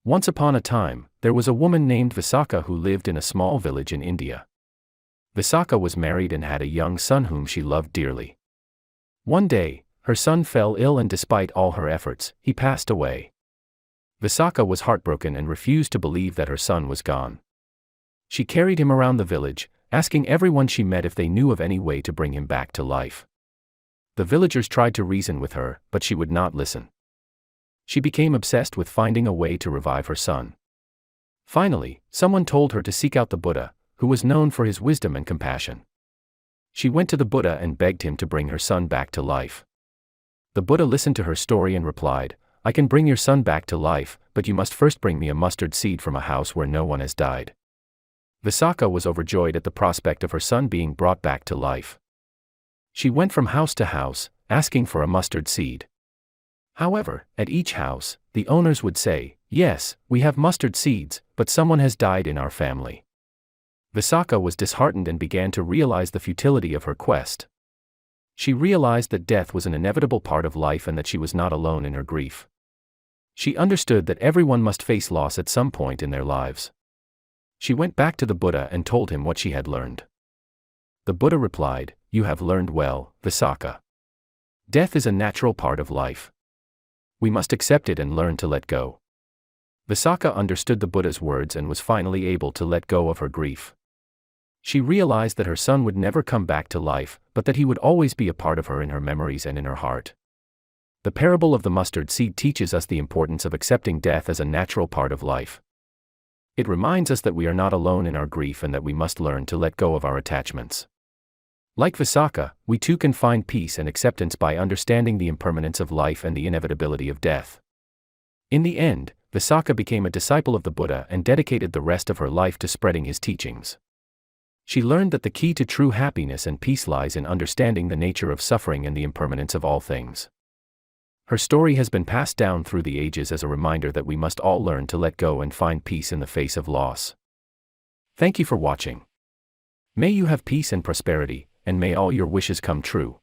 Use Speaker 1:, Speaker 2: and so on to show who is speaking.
Speaker 1: Once upon a time, there was a woman named Visakha who lived in a small village in India. Visakha was married and had a young son whom she loved dearly. One day, her son fell ill and despite all her efforts, he passed away. Visakha was heartbroken and refused to believe that her son was gone. She carried him around the village, asking everyone she met if they knew of any way to bring him back to life. The villagers tried to reason with her, but she would not listen. She became obsessed with finding a way to revive her son. Finally, someone told her to seek out the Buddha, who was known for his wisdom and compassion. She went to the Buddha and begged him to bring her son back to life. The Buddha listened to her story and replied, "I can bring your son back to life, but you must first bring me a mustard seed from a house where no one has died." Visakha was overjoyed at the prospect of her son being brought back to life. She went from house to house, asking for a mustard seed. However, at each house, the owners would say, "Yes, we have mustard seeds, but someone has died in our family." Visakha was disheartened and began to realize the futility of her quest. She realized that death was an inevitable part of life and that she was not alone in her grief. She understood that everyone must face loss at some point in their lives. She went back to the Buddha and told him what she had learned. The Buddha replied, "You have learned well, Visakha. Death is a natural part of life. We must accept it and learn to let go." Visakha understood the Buddha's words and was finally able to let go of her grief. She realized that her son would never come back to life, but that he would always be a part of her in her memories and in her heart. The parable of the mustard seed teaches us the importance of accepting death as a natural part of life. It reminds us that we are not alone in our grief and that we must learn to let go of our attachments. Like Visakha, we too can find peace and acceptance by understanding the impermanence of life and the inevitability of death. In the end, Visakha became a disciple of the Buddha and dedicated the rest of her life to spreading his teachings. She learned that the key to true happiness and peace lies in understanding the nature of suffering and the impermanence of all things. Her story has been passed down through the ages as a reminder that we must all learn to let go and find peace in the face of loss. Thank you for watching. May you have peace and prosperity, and may all your wishes come true.